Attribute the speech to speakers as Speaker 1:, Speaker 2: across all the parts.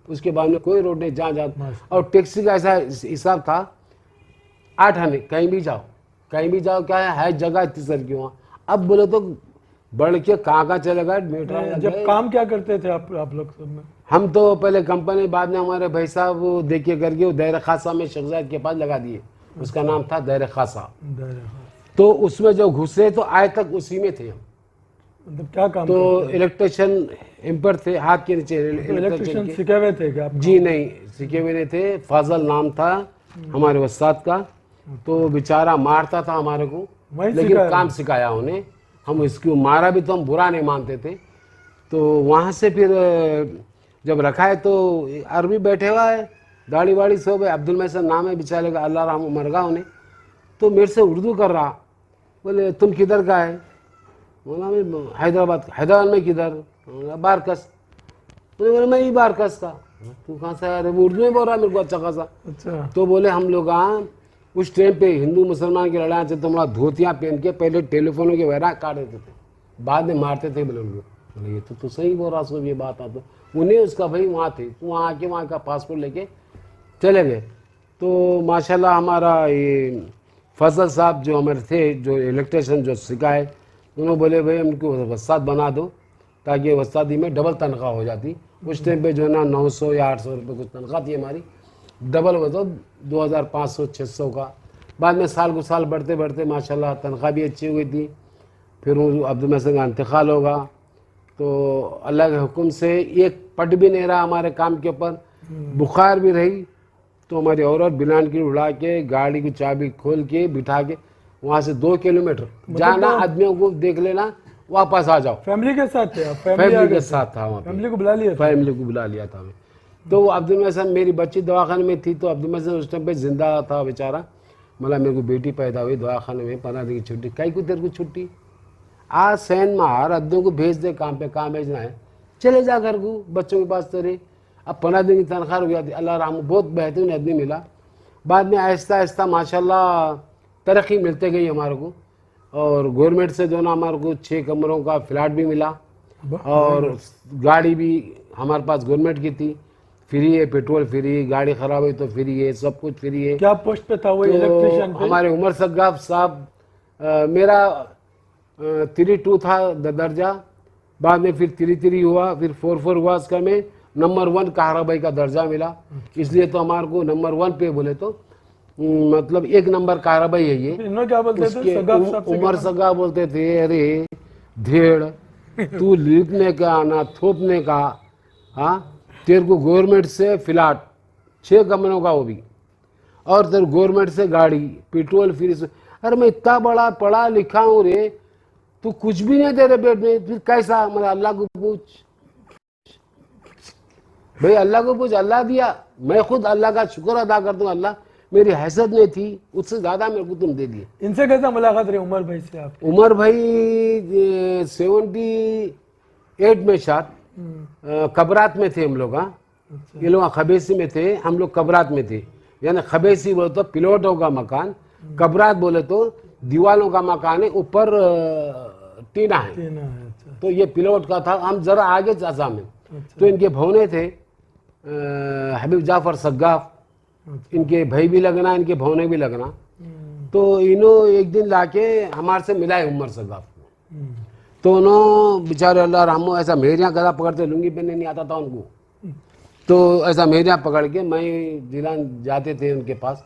Speaker 1: उसके बाद में कोई रोड नहीं, जहाँ जा। और टैक्सी का ऐसा हिसाब था, 8 आने, कहीं भी जाओ क्या है जगह इतनी सर की वहाँ। अब बोले तो बढ़ के कहाँ चले गए मेट्रो।
Speaker 2: जब काम क्या करते थे आप लोग सब में?
Speaker 1: हम तो पहले कंपनी, बाद में हमारे भाई साहब वो देखिए करके वो दायरा खासा में शेखजाद के पास लगा दिए, उसका नाम था दायरा खासा। तो उसमें जो घुसे तो आए तक उसी में थे हम।
Speaker 2: मतलब क्या काम?
Speaker 1: तो इलेक्ट्रिशियन एम्पर थे, हाथ के नीचे
Speaker 2: इलेक्ट्रिशियन सीखे हुए थे क्या?
Speaker 1: जी नहीं, सीखे हुए नहीं थे। फाजल नाम था हमारे उस्ताद का। तो बेचारा मारता था हमारे को, लेकिन काम सिखाया उन्हें। हम इसको मारा भी तो हम बुरा नहीं मानते थे। तो वहाँ से फिर जब रखा है तो अरबी बैठे हुआ है, दाढ़ी वाड़ी सब है, अब्दुल महसन नाम है बेचारे का, अल्लाह रहम मर गया उन्हें। तो मेरे से उर्दू कर रहा, बोले तुम किधर का है? बोला मैं हैदराबाद में किधर? बारकस। बोले मैं ही बारकस का। तू कहाँ से आया? उर्दू में बोल रहा मेरे को अच्छा खासा।
Speaker 2: अच्छा। तो
Speaker 1: बोले हम लोग उस टाइम पे हिंदू मुसलमान की लड़ाई से तुम्हारा धोतियाँ पहन के पहले टेलीफोनों के वगैरह काट देते थे, बाद में मारते थे। बोले ये तो सही बोल रहा, सब ये बात आता। उन्हें उसका भाई वहाँ थे, तो वहाँ आके वहाँ का पासपोर्ट लेके चले गए। तो माशाल्लाह हमारा ये फजल साहब जो हमारे थे, जो इलेक्ट्रिशियन जो सिखाए, उन्होंने बोले भाई हमको वस्ताद बना दो, ताकि वस्तादी में डबल तनख्वाह हो जाती। उस टाइम पे जो है ना 900 या 800 रुपये कुछ तनख्वाह थी हमारी, डबल हो तो 2500-600 का। बाद में साल को साल बढ़ते बढ़ते माशाल्लाह तनख्वाह भी अच्छी हो गई थी। फिर अब्दुल महसन का इंतकाल होगा, तो अल्लाह के हुक्म से एक पट भी नहीं रहा हमारे काम के ऊपर। बुखार भी रही तो हमारी औरत बिलान की उड़ा के गाड़ी की चाबी खोल के बिठा के वहाँ से 2 किलोमीटर जाना, आदमियों को देख लेना, वापस आ जाओ।
Speaker 2: फैमिली के साथ थे?
Speaker 1: फैमिली के साथ था वहाँ,
Speaker 2: फैमिली को बुला लिया?
Speaker 1: फैमिली को बुला लिया था हमें। तो अब्दुल महसन, मेरी बच्ची दवाखाने में थी, तो अब्दुल महसन उस टाइम पे जिंदा था बेचारा। मतलब मेरे को बेटी पैदा हुई दवाखाने में, 15 दिन की छुट्टी। कई को देर को छुट्टी, आज सैन मार अद्दों को भेज दे काम पे, काम भेजना है, चले जा घर को, बच्चों के पास तेरे। अब 15 दिन की तनख्वाह हो गई, अल्लाह रहम, बहुत बेहतरीन आदमी मिला। बाद में आहिस्ता आहिस्ता माशाल्लाह तरक्की मिलते गई हमारे को, और गवर्नमेंट से जो ना हमारे को 6 कमरों का फ्लैट भी मिला, और गाड़ी भी हमारे पास गवर्नमेंट की थी, फ्री है, पेट्रोल फ्री, गाड़ी खराब हुई तो फ्री है, सब कुछ फ्री है।
Speaker 2: क्या पोस्ट पे था वो इलेक्ट्रिशियन पे?
Speaker 1: हमारे उमर सग्गाफ साहब, मेरा 3-2 था दर्जा, बाद में फिर 3-3 हुआ, फिर 4-4 हुआ, उसका में नंबर 1 कहराबाई का दर्जा मिला। इसलिए तो हमारे को नंबर 1 पे बोले तो मतलब 1 नंबर कहराबाई है ये।
Speaker 2: इन्होंने क्या बोलते थे?
Speaker 1: उमर सगा बोलते थे, अरे धेड़ तू लिखने का ना थोपने का, हाँ तेरे को गवर्नमेंट से फ्लैट 6 कमरों का वो भी, और तेरे गवर्नमेंट से गाड़ी, पेट्रोल फ्री से। अरे मैं इतना बड़ा पढ़ा लिखा हूँ रे, तू कुछ भी नहीं दे रहे पेट में, फिर कैसा? मतलब अल्लाह को पूछ भाई, अल्लाह को पूछ, अल्लाह दिया। मैं खुद अल्लाह का शुक्र अदा करता हूँ, अल्लाह मेरी हैसियत नहीं थी, उससे ज्यादा मेरे को तुम दे दिए।
Speaker 2: इनसे कैसा मुलाकात रही उमर भाई से आप?
Speaker 1: उमर भाई 78 में शायद कबरात में थे हम लोग। हाँ, ये लोग खबेसी में थे, हम लोग कबरात में थे। यानी खबेसी बोले तो पिलोटों का मकान, कबरात बोले तो दीवालों का मकान है, ऊपर टीना है। तो ये पिलोट का था, हम जरा आगे जासा में। तो इनके भवने थे हबीब जाफर सग्गाफ, इनके भाई भी लगना, इनके भवने भी लगना। तो इन्हों एक दिन लाके हमारे से मिलाए उमर सग्गाफ को। तो उन्होंने बेचारे अल्लाह रहमो ऐसा मेरियाँ गला पकड़ते, लुंगी पहनने नहीं आता था उनको, तो ऐसा मेरियाँ पकड़ के मैं जिलान जाते थे उनके पास।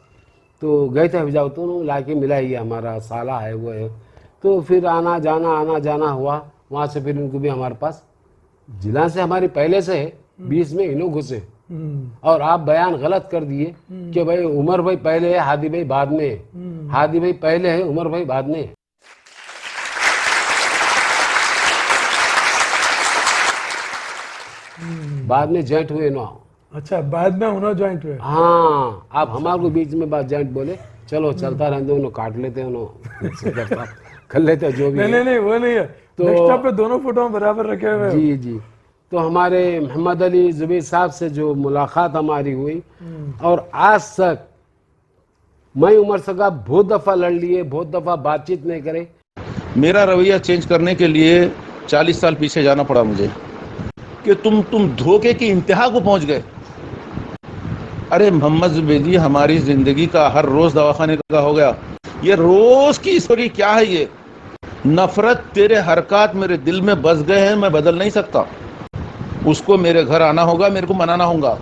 Speaker 1: तो गए थे हफिजा, तो उन्होंने ला के मिला, ये हमारा साला है वो है। तो फिर आना जाना हुआ वहाँ से। फिर उनको भी हमारे पास जिला से हमारी पहले से है, 20 में इन्हों घुसे। और आप बयान गलत कर दिए कि भाई उमर भाई पहले है, हादी भाई बाद में है। हादी भाई पहले है, उमर भाई बाद में है। बाद में जॉइंट हुए ना।
Speaker 2: अच्छा, बाद में उन्होंने जॉइंट हुए?
Speaker 1: हाँ, आप हमारे को बीच में बात जॉइंट बोले, चलो चलता रहते, उन्होंने काट लेते, उन्होंने कर लेते जो भी।
Speaker 2: नहीं वो नहीं है। तो डेस्कटॉप पे दोनों फोटो बराबर रखे हुए?
Speaker 1: जी। तो हमारे मोहम्मद अली जुबैर साहब से जो मुलाकात हमारी हुई, और आज तक मैं उमर सगा बहुत दफ़ा लड़ लिए, बहुत दफ़ा बातचीत नहीं करे।
Speaker 3: मेरा रवैया चेंज करने के लिए 40 साल पीछे जाना पड़ा मुझे, कि तुम धोखे की इंतहा को पहुंच गए। अरे मोहम्मद जुबैदी, हमारी जिंदगी का हर रोज दवाखाने का हो गया। ये रोज की स्टोरी क्या है? ये नफरत, तेरे हरकत मेरे दिल में बस गए हैं, मैं बदल नहीं सकता। उसको मेरे घर आना होगा, मेरे को मनाना होगा।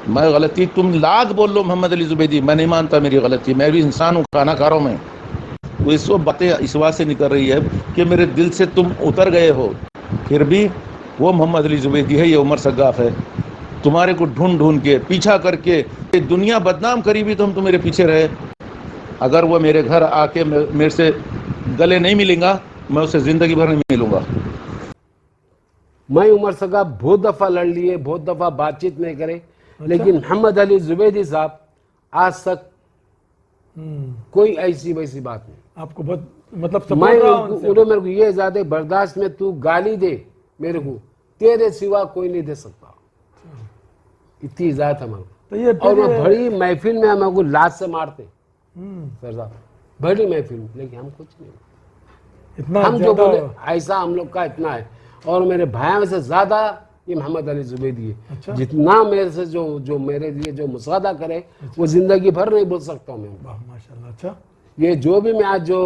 Speaker 3: मैं गलती, तुम लाख बोल लो मोहम्मद अली जुबैदी, मैं नहीं मानता मेरी गलती। मैं भी इंसान हूँ, खाना खा रहा हूँ मैं। वो इस वक्त बातें इस बात से निकल रही है कि मेरे दिल से तुम उतर गए हो। फिर भी वो मोहम्मद अली जुबैदी है, ये उमर सगाफ है। तुम्हारे को ढूंढ ढूंढ के पीछा करके ये दुनिया बदनाम करी भी तो हम तुम्हारे पीछे रहे। अगर वो मेरे घर आके मेरे से गले नहीं मिलेगा, मैं उससे जिंदगी भर नहीं मिलूंगा।
Speaker 1: मैं उमर सगाफ बहुत दफ़ा लड़ लिए, बहुत दफ़ा बातचीत नहीं करे, लेकिन मोहम्मद अली जुबैदी साहब आज तक कोई ऐसी वैसी बात नहीं।
Speaker 2: आपको बहुत मतलब
Speaker 1: मैं
Speaker 2: सपोर्ट रहा उनसे।
Speaker 1: उन्हें मेरे को ये ज्यादा बर्दाश्त में, तू गाली दे मेरे को, तेरे सिवा कोई नहीं दे सकता, इतनी इजाजत है मेरे को।
Speaker 2: तो ये
Speaker 1: और वो बड़ी महफिल में मेरे को लात से मारते
Speaker 2: हम्म,
Speaker 1: सर साहब, बड़ी महफिल में, लेकिन हम कुछ नहीं।
Speaker 2: इतना
Speaker 1: हम जो
Speaker 2: ज्यादा
Speaker 1: बोले ऐसा हम लोग का इतना है। और मेरे भाइयों से ज्यादा ये मोहम्मद अली जुबैदी है।
Speaker 2: अच्छा।
Speaker 1: जितना मेरे से जो मेरे लिए जो मुसादा करे, वो जिंदगी भर नहीं बोल सकता हूँ मैं।
Speaker 2: वाह, माशाल्लाह। अच्छा,
Speaker 1: ये जो भी मैं आज जो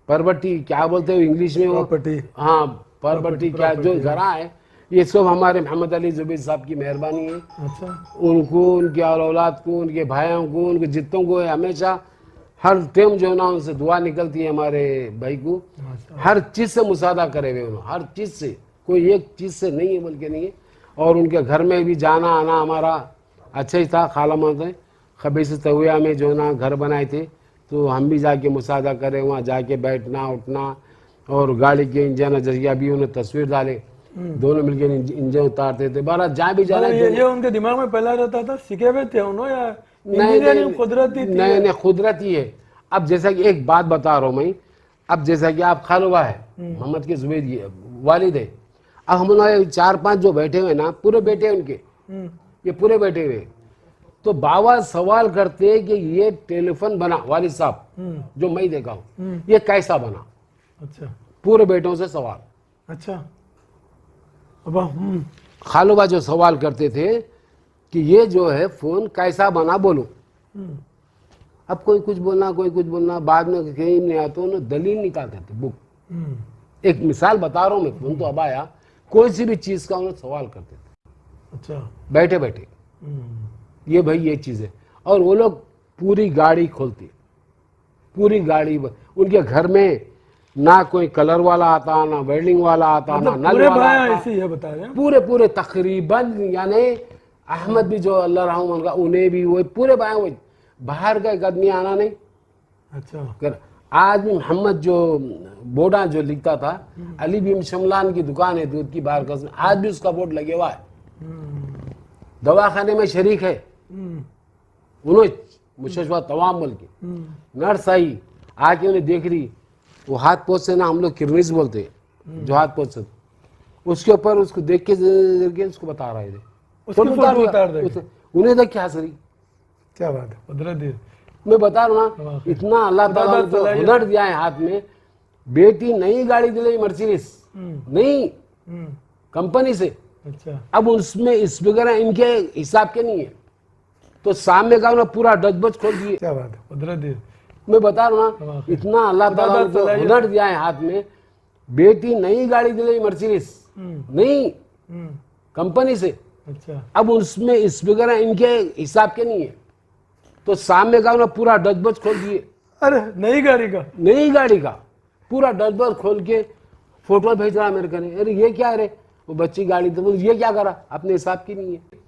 Speaker 1: परवटी क्या बोलते हो इंग्लिश में, वो
Speaker 2: प्रॉपर्टी।
Speaker 1: हाँ परवटी क्या जो घरा है, ये सब हमारे मोहम्मद अली जुबैदी साहब की मेहरबानी है।
Speaker 2: अच्छा,
Speaker 1: उनको, उनके औलाद को, उनके भाइयों को, उनके जितों को है, हमेशा हर टाइम जो है ना उनसे दुआ निकलती है हमारे भाई को।
Speaker 2: माशाल्लाह।
Speaker 1: हर चीज से मुसादा करे हुए उन्होंने, हर चीज से, कोई एक चीज से नहीं है बल्कि नहीं है। और उनके घर में भी जाना आना हमारा अच्छा ही था। खाला माते खबीस तहुआ में जो ना घर बनाए थे, तो हम भी जाके मुसादा करें, वहाँ जाके बैठना उठना। और गाड़ी के इंजन जरिया भी उन्हें तस्वीर डाले, दोनों मिलकर इंजन उतारते थे। बारह जहाँ भी जाना
Speaker 2: मतलब ये उनके दिमाग में पहला रहता था, सीखे हुए थे उन्होंने या इंजीनियरिंग कुदरती थी?
Speaker 1: नहीं, कुदरती है। अब जैसा कि एक बात बता रहा हूँ मैं, अब जैसा कि आप खालुबा है मोहम्मद के जुबैदी वालिद है, अब हम लोग 4-5 जो बैठे हुए ना, पूरे बैठे हैं उनके, ये पूरे बैठे हुए, तो बाबा सवाल करते हैं कि ये टेलीफोन बना वालिद साहब जो मैं देखा हूँ, ये कैसा बना?
Speaker 2: अच्छा
Speaker 1: पूरे बेटों से सवाल।
Speaker 2: अच्छा। अब
Speaker 1: खालुबा जो सवाल करते थे कि ये जो है फोन कैसा बना, बोलो। अब कोई कुछ बोलना, कोई कुछ बोलना, बाद में कहीं नहीं आता, उन्हें दलील निकालते थे बुक। एक मिसाल बता रहा हूँ मैं, फोन तो अब आया, कोई सी भी चीज का उन्हें सवाल करते थे
Speaker 2: अच्छा।
Speaker 1: बैठे बैठे, ये भाई ये चीज है। और वो लोग पूरी गाड़ी खोलते, पूरी गाड़ी उनके घर में ना कोई कलर वाला आता, ना वेल्डिंग वाला आता, ना
Speaker 2: मतलब
Speaker 1: नल
Speaker 2: पूरे
Speaker 1: वाला
Speaker 2: भाई
Speaker 1: आता।
Speaker 2: ऐसे ही है बता रहे हैं।
Speaker 1: पूरे तकरीबन, यानी अहमद भी जो अल्लाह रहम उनका, उन्हें भी वो पूरे भाई, वो बाहर का एक आदमी आना नहीं
Speaker 2: अच्छा
Speaker 1: कर। आज भी मोहम्मद जो बोर्डा जो लिखता था, अली बिन शमलान की दुकान है दूध की बाहर का, आज भी उसका बोर्ड लगे हुआ है। दवाखाने में शरीक है, उन्होंने मुशवा तमाम बोल के नर्स आई आके उन्हें देख रही, वो हाथ पोछ से ना, हम लोग किरनीस बोलते हैं जो हाथ पोछ से, उसके ऊपर उसको देख के उसको बता रहा है,
Speaker 2: उसकी फोटो उतार दे।
Speaker 1: उन्हें देख क्या हंस रही।
Speaker 2: क्या बात है, कुदरती।
Speaker 1: मैं बता रहा हूँ ना, इतना अल्लाह ताला ने तो हुनर दिया है हाथ में। बेटी नई गाड़ी दिलाई मर्सिडीज, नई कंपनी से।
Speaker 2: अच्छा
Speaker 1: अब उसमें स्पीकर इनके हिसाब के नहीं है, तो सामने का उन्होंने पूरा डचबच खोल दिए।
Speaker 2: क्या बात है, कुदरती।
Speaker 1: मैं बता रहा हूँ ना, इतना अल्लाह ताला ने तो हुनर दिया है हाथ में। बेटी नई गाड़ी दिलाई मर्सिडीज, नई कंपनी से।
Speaker 2: अच्छा
Speaker 1: अब उसमें स्पीकर इनके हिसाब के नहीं है, तो सामने का उन्होंने पूरा डचबच खोल दिए।
Speaker 2: अरे नई गाड़ी का?
Speaker 1: नई गाड़ी का पूरा डचबच खोल के फोटो भेज रहा मेरे कने। अरे ये क्या है रे, वो बच्ची गाड़ी तो ये क्या करा, अपने हिसाब की नहीं है।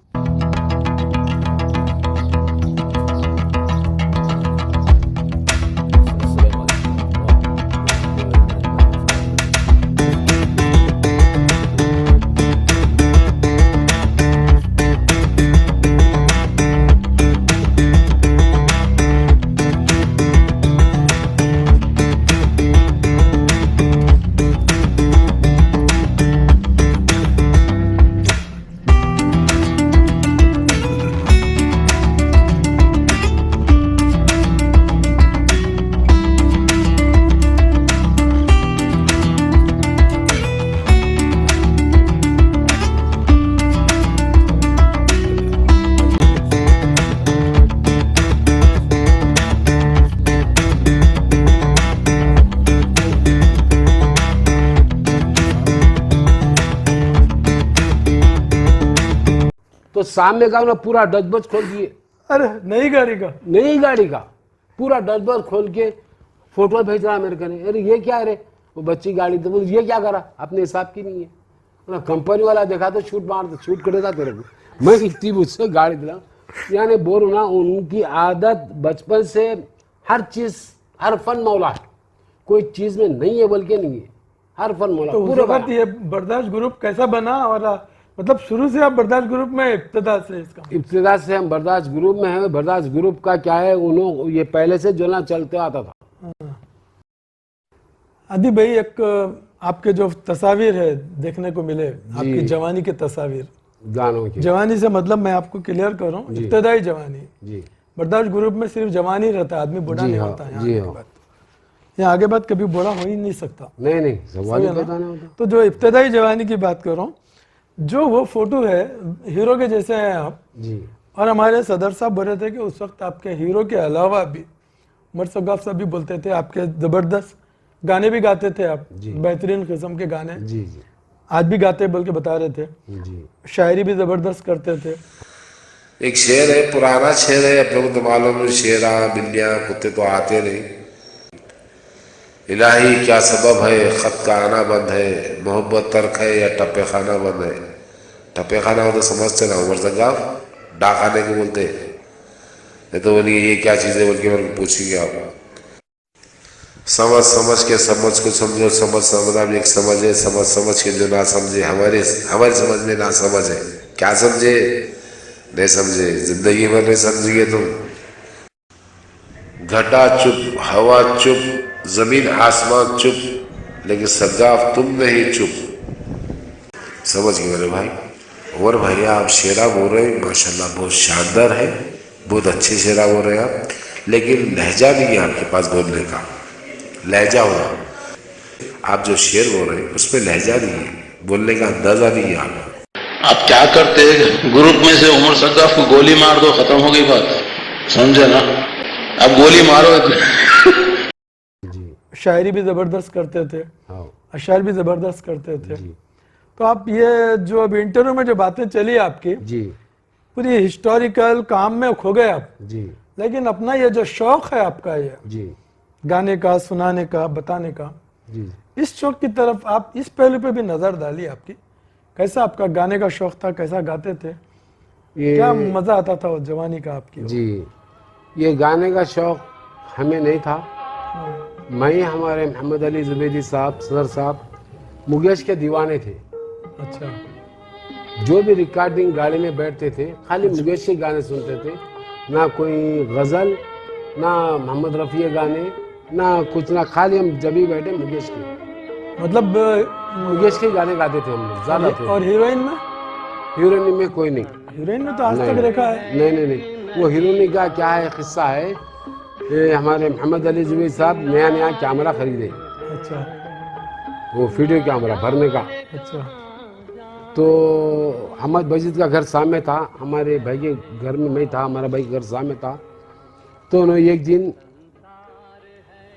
Speaker 1: तो सामने का ना पूरा डस्टबोर्ड खोल दिए,
Speaker 2: अरे नई गाड़ी का?
Speaker 1: नई गाड़ी का पूरा डस्टबोर्ड खोल के फोटो भेज रहा मेरे को। अरे ये क्या है रे, वो बच्ची गाड़ी, तो बोले ये क्या करा, अपने हिसाब की नहीं है ना। कंपनी वाला देखा तो छूट मार दो, छूट करेगा तेरे को। मैं इतनी मुझसे गाड़ी दिला, यानी बोलूँ ना, उनकी आदत बचपन से हर चीज, हर फन मौला है, कोई चीज में नहीं है बोल के नहीं है, हर फन मौला।
Speaker 2: तो उस
Speaker 1: पूरे
Speaker 2: वक्त ये बर्दाश्त ग्रुप कैसा बना, और मतलब शुरू से आप बर्दाश्त ग्रुप में इब्तिदा से इसका?
Speaker 1: इब्तिदा से हम बर्दाश्त ग्रुप में हैं। बर्दाश्त ग्रुप का क्या है, उन्होंने ये पहले से जो ना चलते आता था।
Speaker 2: आदि भाई, एक आपके जो तस्वीर है देखने को मिले, आपकी जवानी के तस्वीर,
Speaker 1: गानों की।
Speaker 2: जवानी से मतलब मैं आपको क्लियर करूं, इब्तदाई जवानी।
Speaker 1: जी,
Speaker 2: बर्दाश्त ग्रुप में सिर्फ जवानी रहता है, आदमी बूढ़ा नहीं होता है।
Speaker 1: जी हाँ,
Speaker 2: यहाँ आगे बात कभी बूढ़ा हो ही नहीं सकता।
Speaker 1: नहीं नहीं, सवाल ही पैदा नहीं होता।
Speaker 2: तो जो इब्तदाई जवानी की बात कर रहा हूँ, जो वो फोटो है, हीरो के जैसे हैं आप
Speaker 1: जी।
Speaker 2: और हमारे सदर साहब बोल रहे थे कि उस वक्त आपके हीरो के अलावा भी उमर सगाफ साहब भी बोलते थे, आपके जबरदस्त गाने भी गाते थे आप, बेहतरीन किस्म के गाने।
Speaker 1: जी जी,
Speaker 2: आज भी गाते बोल के बता रहे थे।
Speaker 1: जी,
Speaker 2: शायरी भी जबरदस्त करते थे।
Speaker 4: एक शेर है, पुराना शेर है, अपने को तो मालूम है, शेरा बिल्लियां कुत्ते तो आते नहीं। इलाही क्या सबब है, खत का आना बंद है, मोहब्बत तर्क है या टप्पे खाना बंद है। टप्पे खाना हो तो समझते ना, उमर सगाफ डाक आने को बोलते, नहीं तो बोलिए ये क्या चीज़ है बोल के मेरे को पूछेंगे आप। समझ समझ के समझ को समझो, समझ समझना भी एक समझ है, समझ समझ के जो ना समझे, हमारी समझ में ना समझ है। क्या समझे, नहीं समझे, जिंदगी भर नहीं समझिए तुम। घटा चुप, हवा चुप, जमीन आसमान चुप, लेकिन सगाफ तुम नहीं चुप। समझ गए मेरे भाई। और भैया आप शेरा बोल रहे हैं, माशाल्लाह बहुत शानदार है, बहुत अच्छे शेरा बोल रहे हैं आप, लेकिन लहजा नहीं है आपके पास बोलने का। लहजा हो, आप जो शेर बोल रहे हैं उसमें लहजा नहीं है, बोलने का अंदाजा नहीं है
Speaker 3: आप क्या करते, ग्रुप में से उमर सगाफ को गोली मार दो, खत्म हो गई बात, समझे ना। अब गोली मारो।
Speaker 2: शायरी भी जबरदस्त करते थे,
Speaker 1: हाँ
Speaker 2: अशायर भी जबरदस्त करते थे।
Speaker 1: जी,
Speaker 2: तो आप ये जो अब इंटरव्यू में जो बातें चली आपकी,
Speaker 1: जी
Speaker 2: पूरी हिस्टोरिकल काम में खो गए आप,
Speaker 1: जी,
Speaker 2: लेकिन अपना ये जो शौक है आपका, ये
Speaker 1: जी
Speaker 2: गाने का, सुनाने का, बताने का,
Speaker 1: जी।
Speaker 2: इस शौक की तरफ आप इस पहलू पे भी नजर डाली आपकी। कैसा आपका गाने का शौक था, कैसा गाते थे,
Speaker 1: ये
Speaker 2: क्या मजा आता था वो जवानी का आपकी?
Speaker 1: जी, ये गाने का शौक हमें नहीं था। मैं हमारे मोहम्मद अली जुबैदी साहब, सदर साहब, मुकेश के दीवाने थे।
Speaker 2: अच्छा,
Speaker 1: जो भी रिकॉर्डिंग गाड़ी में बैठते थे, खाली मुकेश के गाने सुनते थे, ना कोई गज़ल, ना मोहम्मद रफ़ी के गाने, ना कुछ, ना खाली हम जब भी बैठे मुकेश के,
Speaker 2: मतलब
Speaker 1: मुकेश के गाने गाते थे हम लोग ज़्यादा थे।
Speaker 2: और हीरोइन में?
Speaker 1: हीरोइनी में कोई नहीं।
Speaker 2: हीरोइन में तो आज तक देखा है।
Speaker 1: नहीं नहीं नहीं, वो हीरोइनी का क्या है, किस्सा है, ये हमारे मोहम्मद अली जुबैदी साहब नया नया कैमरा खरीदे,
Speaker 2: अच्छा
Speaker 1: वो वीडियो कैमरा भरने का।
Speaker 2: अच्छा,
Speaker 1: तो अहमद बजीद का घर सामने था, हमारे भाई के घर में मैं था, हमारा भाई का घर सामने था। तो उन्होंने एक दिन,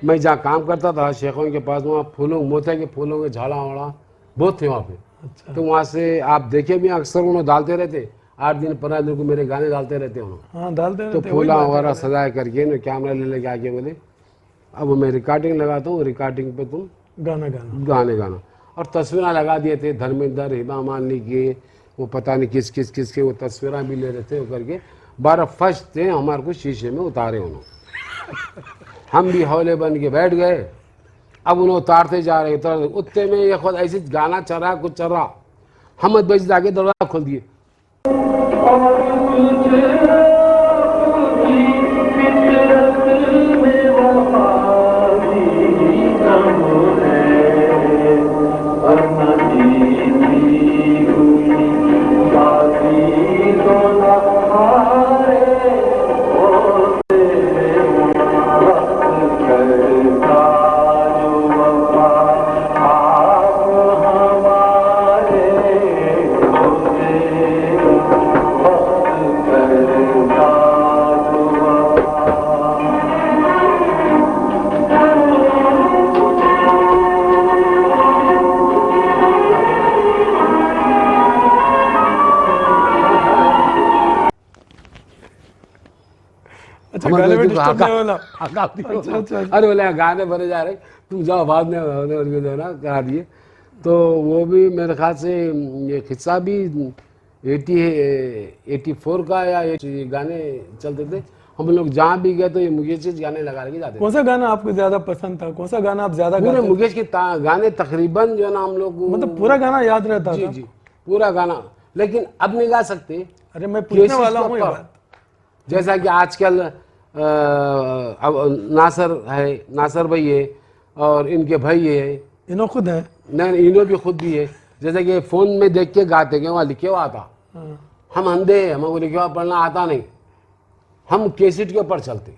Speaker 1: मैं जहाँ काम करता था शेखों के पास, वहाँ फूलों, मोते के फूलों के झाड़ा वाड़ा बहुत थे वहाँ पे।
Speaker 2: अच्छा,
Speaker 1: तो वहाँ से आप देखे भी अक्सर उन्होंने डालते रहते, 8 दिन 15 दिन को मेरे गाने डालते रहते उन्होंने।
Speaker 2: हाँ डालते
Speaker 1: तो
Speaker 2: रहते, वही
Speaker 1: फूला
Speaker 2: बात है।
Speaker 1: वगैरह सजाए करके ना कैमरा ले लेके आके बोले, अब मैं रिकॉर्डिंग लगाता हूँ, रिकॉर्डिंग पे तुम
Speaker 2: गाना गाना।
Speaker 1: गाने गाना। और तस्वीरें लगा दिए थे, धर्मेंद्र, हिबा मालिनी के, वो पता नहीं किस किस किस के वो तस्वीरें भी ले रहे थे वो करके। 12 फर्स्ट थे हमारे को शीशे में उतारे उन्होंने। हम भी हौले बन के बैठ गए। अब उन्हें उतारते जा रहे, उतारते, उतने में ये खुद ऐसे गाना चल रहा, कुछ चल रहा, हमद बजीद आके दरवाजा खोल दिए।
Speaker 2: अच्छा
Speaker 1: हम
Speaker 2: गाने में
Speaker 1: तुमको
Speaker 2: डिस्टर्ब नहीं होना।
Speaker 1: हका दियो।
Speaker 2: अच्छा, अच्छा, अच्छा।
Speaker 1: अरे बोले गाने भरे जा रहे, तुम जाओ बाद में होने उनके जो है ना करा दिए। तो वो भी मेरे ख्याल से ये किस्सा भी 84 का या ये गाने चलते थे। हम लोग जहाँ भी गए तो ये मुकेश के गाने लगा के जाते थे।
Speaker 2: कौन सा गाना आपको ज्यादा पसंद था, कौन सा गाना आप ज्यादा
Speaker 1: पूरे
Speaker 2: गाते थे?
Speaker 1: मुकेश के गाने तकरीबन जो है ना हम लोग
Speaker 2: मतलब पूरा गाना याद रहता
Speaker 1: जी
Speaker 2: था?
Speaker 1: जी पूरा गाना, लेकिन अब नहीं गा सकते।
Speaker 2: अरे मैं पूछने
Speaker 1: केसेस
Speaker 2: वाला
Speaker 1: के
Speaker 2: हूँ ये
Speaker 1: ऊपर।
Speaker 2: बात।
Speaker 1: जैसा कि आजकल अब नासर है, नासर भाई है और इनके भाई है,
Speaker 2: इन्हों खुद है।
Speaker 1: नहीं इन्हों भी खुद भी है। जैसे कि फोन में देख के गाते कि वहाँ लिखे हुआ आता,
Speaker 2: हाँ।
Speaker 1: हम अंधे हैं, हमको लिखे हुआ पढ़ना आता नहीं, हम कैसेट के ऊपर चलते।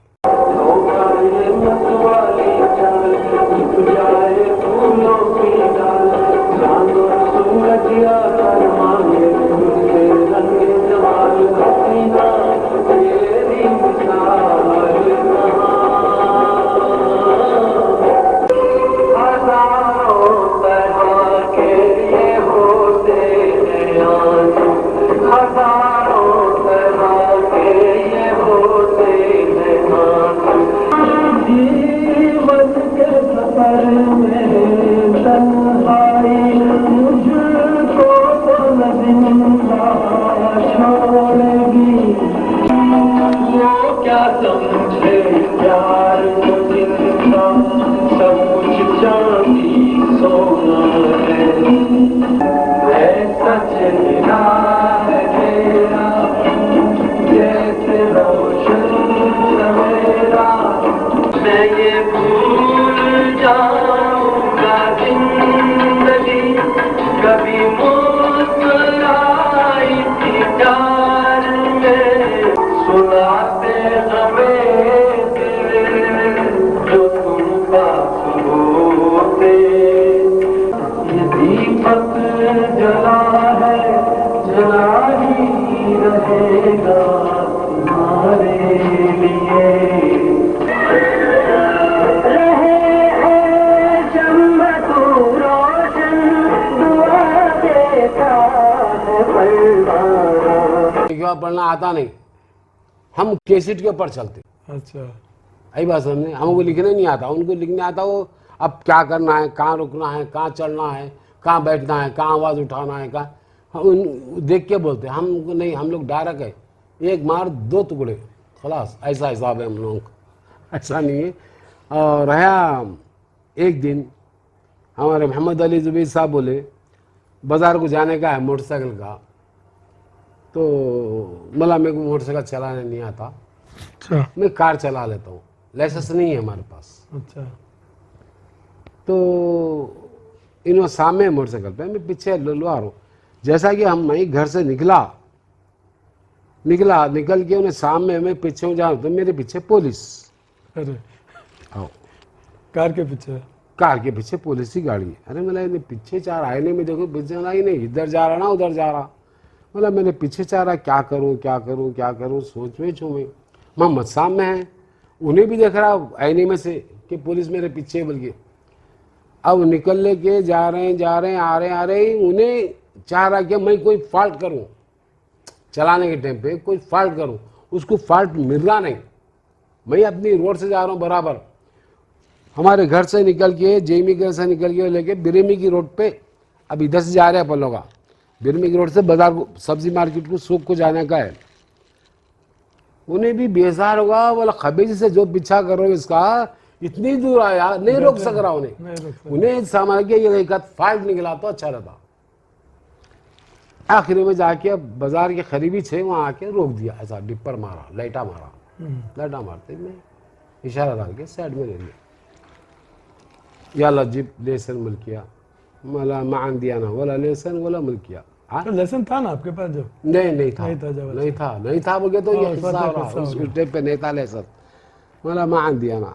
Speaker 1: लिखे हुआ पढ़ना आता नहीं, हम कैसेट के ऊपर चलते।
Speaker 2: अच्छा।
Speaker 1: आई बात समझे, हमको लिखने नहीं आता, उनको लिखने आता। वो अब क्या करना है, कहाँ रुकना है, कहाँ चढ़ना है, कहाँ बैठना है, कहाँ आवाज़ उठाना है, कहाँ उन देख के बोलते। हमको नहीं, हम लोग डायरेक्ट है, एक मार दो टुकड़े खलास, ऐसा हिसाब है हम लोगों का, ऐसा नहीं है। और रहा एक दिन हमारे मोहम्मद अली जुबैर साहब बोले बाज़ार को जाने का है मोटरसाइकिल का, तो मला मेरे को मोटरसाइकिल चलाने नहीं आता,
Speaker 2: अच्छा।
Speaker 1: मैं कार चला लेता हूँ, लाइसेंस नहीं है हमारे पास।
Speaker 2: अच्छा।
Speaker 1: तो इन्होंने सामने मोटरसाइकिल पे, मैं पीछे लुलवा रहा हूँ। जैसा कि हम मैं घर से निकल के उन्हें सामने में पीछे हूँ जा रहा हूँ, तो मेरे पीछे पुलिस।
Speaker 2: अरे
Speaker 1: आओ,
Speaker 2: कार के पीछे?
Speaker 1: कार के पीछे पुलिस की गाड़ी है। अरे मतलब इन्हें पीछे चार आईने में देखो, पीछे ही नहीं, इधर जा रहा ना उधर जा रहा। मतलब मैंने पीछे चाह रहा, क्या करूँ क्या करूँ क्या करूँ, सोच में छू मैं। मोहम्मद साहब में है, उन्हें भी देख रहा आईने में से कि पुलिस मेरे पीछे, बल्कि अब निकल लेके जा रहे हैं आ रहे हैं। उन्हें चाह रहा कि मैं कोई फॉल्ट करूं, चलाने के टाइम पे कोई फॉल्ट करूं, उसको फॉल्ट मिल रहा नहीं। मैं अपनी रोड से जा रहा हूं बराबर, हमारे घर से निकल के जेमी घर से निकल के लेके बिरेमी की रोड पे, अब इधर से जा रहे हैं अपन लोग, बिरेमी की रोड से बाजार को, सब्जी मार्केट को, सूक को जाने का है। उन्हें भी बेजार होगा, बोला खबीज से जो पीछा करो इसका, इतनी दूर आया, नहीं रोक सक रहा उन्हें समझ के ये एक फाल्ट निकला तो अच्छा रहता। आखिर में जाके बाजार के करीबी थे, वहां आके रोक दिया, ऐसा डिपर मारा, लाइटा मारा, लाइटा मारते मैं इशारा डाल के साइड में ले लिया, या लजीब लेसन मिल किया, मला मान दिया ना, वाला लेसन वाला मिल किया।
Speaker 2: तो लेसन था ना आपके पास जब?
Speaker 1: नहीं था,
Speaker 2: नहीं था
Speaker 1: बोले तो ये
Speaker 2: हाँ,
Speaker 1: हिस्सा हो रहा, उस टाइम पे नहीं था लेसन, मला मान दिया ना।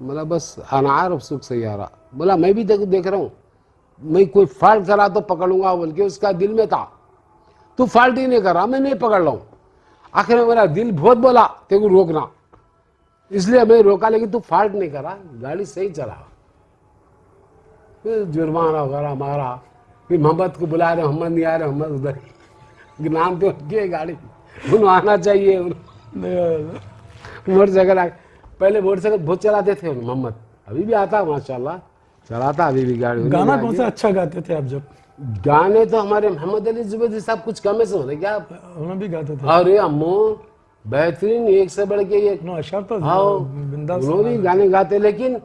Speaker 1: बोला बस अनार सुख सैयारा। बोला मैं भी देख रहा हूँ, मैं कोई फॉल्ट करा तो पकड़ूंगा, बोल के उसका दिल में था। तू फॉल्ट ही नहीं कर रहा, मैं नहीं पकड़ रहा हूँ। आखिर में मेरा दिल बहुत बोला तेरे को रोकना, इसलिए मैं रोका, लेकिन तू फॉल्ट नहीं करा, गाड़ी सही चला। फिर जुर्माना वगैरह मारा, फिर मोहम्मद को बुला रहे, मोहम्मद नहीं आ रहे, मोहम्मद उधर नाम तो रखी है गाड़ी। उन्हें आना चाहिए।
Speaker 2: नहीं,
Speaker 1: मोटरसाइकिल पहले मोटरसाइकिल बहुत चलाते थे मोहम्मद, अभी भी आता माशाल्लाह, चलाता अभी भी गाड़ी।
Speaker 2: गाना कौन सा अच्छा गाते थे आप जब?
Speaker 1: गाने तो हमारे मोहम्मद अली जुबैदी साहब कुछ कम से होते क्या?
Speaker 2: उन्होंने भी गाते थे।
Speaker 1: अरे अम्मो बेहतरीन, एक से बढ़ के एक।
Speaker 2: नो अशर तो
Speaker 1: हाँ
Speaker 2: बिंदास
Speaker 1: उन्होंने भी गाने गाते, लेकिन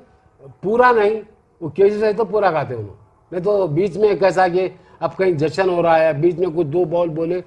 Speaker 1: पूरा नहीं, वो कैसे है तो पूरा गाते उन्होंने। नहीं तो बीच में कैसा कि अब कहीं जश्न हो रहा है, बीच में कुछ दो बॉल बोले,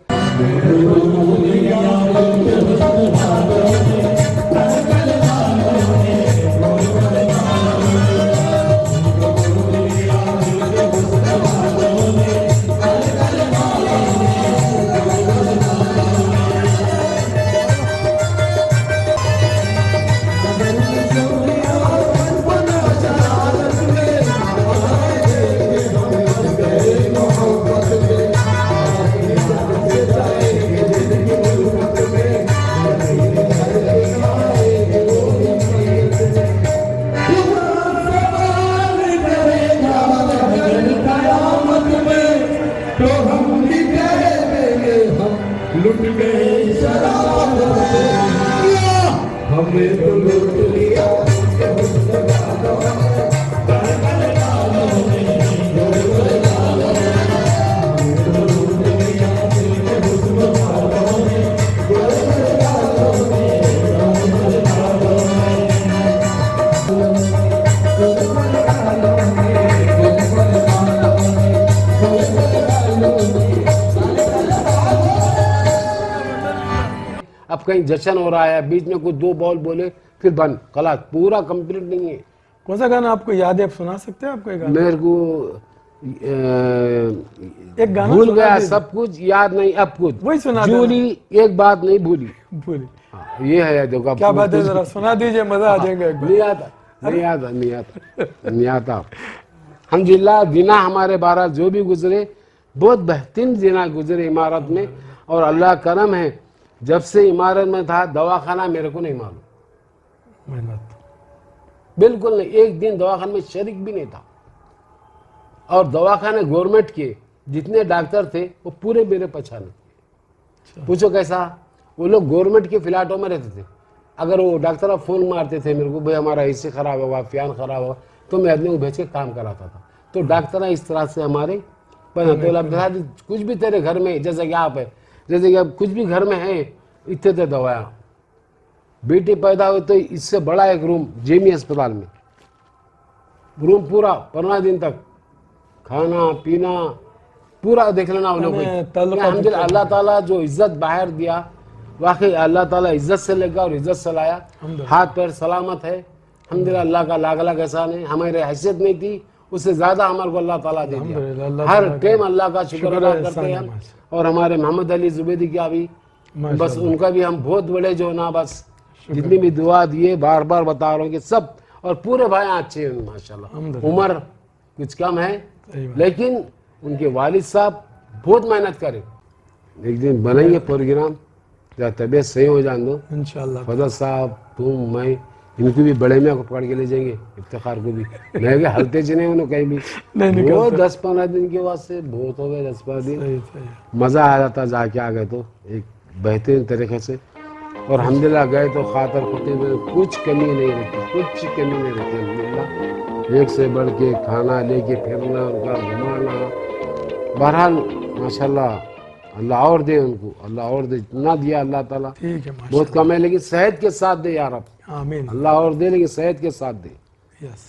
Speaker 1: अब कहीं जश्न हो रहा है, बीच में कुछ दो बॉल बोले, फिर बंद, खलास, पूरा कंप्लीट नहीं है।
Speaker 2: कौन सा गाना आपको याद है, आप सुना सकते हैं? आपको एक गाना
Speaker 1: मेरे को
Speaker 2: एक गाना
Speaker 1: भूल
Speaker 2: सुना
Speaker 1: गया,
Speaker 2: दीजिए।
Speaker 1: सब कुछ याद नहीं, अब कुछ
Speaker 2: वही सुना देना।
Speaker 1: जूली एक बात नहीं भूली।
Speaker 2: भूली।
Speaker 1: हाँ, ये है देखो, अब
Speaker 2: क्या बात है,
Speaker 1: कुछ-
Speaker 2: जरा सुना दीजिए, मजा आ जाएगा एक बार।
Speaker 1: नहीं आता, नहीं आता, नहीं आता, नहीं आता। अल्हम्दुलिल्लाह दिना हमारे 12 जो भी गुजरे, बहुत बेहतरीन दिना गुजरे इमारत में। और अल्लाह करम है, जब से इमारत में था दवाखाना मेरे को नहीं मालूम,
Speaker 2: मेहनत।
Speaker 1: बिल्कुल नहीं, एक दिन दवाखाने में शरीक भी नहीं था। और दवाखाने गवर्नमेंट के जितने डॉक्टर थे वो पूरे मेरे पहचाने। पूछो कैसा? वो लोग गवर्नमेंट के फ्लैटों में रहते थे। अगर वो डॉक्टर फोन मारते थे मेरे को, भाई हमारा एसी खराब होगा, फैन खराब होगा, तो मैं आदमी को भेज के काम कराता था। तो डॉक्टर इस तरह से हमारे कुछ भी तेरे घर में, जैसे कि आप है, जैसे कि अब कुछ भी घर में है, इतने थे दवाया। बेटी पैदा हुई तो इससे बड़ा एक रूम जेमी अस्पताल में, रूम पूरा 15 दिन तक खाना पीना पूरा देख लेना वो लोग। अल्हम्दुलिल्लाह अल्लाह ताला जो इज्जत बाहर दिया, वाकई अल्लाह ताला इज्जत से लेगा और इज्जत से लाया। हाथ पैर सलामत है, अल्हम्दुलिल्लाह, अल्लाह का लाख लाख एहसान है। हमारे हैसियत नहीं थी, उससे ज्यादा हमारे को अल्लाह ताला दे दिया। हर टाइम अल्लाह का शुक्र अदा करते हैं हम। और हमारे मोहम्मद अली जुबैदी का भी, बस उनका भी हम बहुत बड़े जो ना, बस जितनी भी दुआ दिए बार बार बता रहा हूँ कि सब, और पूरे भाई अच्छे हैं माशाल्लाह। उम्र कुछ कम है, लेकिन उनके वालिद साहब बहुत मेहनत करे। एक दिन बनाइए प्रोग्राम, जब तबीयत सही हो जान दो
Speaker 2: इंशाल्लाह।
Speaker 1: फजल साहब, तुम, मैं, इनको भी बड़े में को पकड़ के ले जाएंगे, इफ्तिखार को भी। मैं भी हलते चने उन्होंने कहीं भी, वो 10-15 दिन के वास्ते बहुत हो गए, 10-15 दिन मज़ा आ जाता, जाके आ गए तो एक बेहतरीन तरीके से। और अल्हम्दुलिल्लाह गए तो खातर खुती में कुछ कमी नहीं रहती, कुछ कमी नहीं रहती अल्हम्दुलिल्लाह। एक से बढ़ के खाना लेके फिरना, उनका घुमाना, बहरहाल माशाल्लाह अल्लाह और दे उनको, अल्लाह और दे, इतना दिया अल्लाह ताला,
Speaker 2: ठीक है,
Speaker 1: बहुत कम है, लेकिन सेहत के साथ दे यार, अब
Speaker 2: आमीन,
Speaker 1: अल्लाह और दे, लेकिन सेहत के साथ दे।
Speaker 2: यस।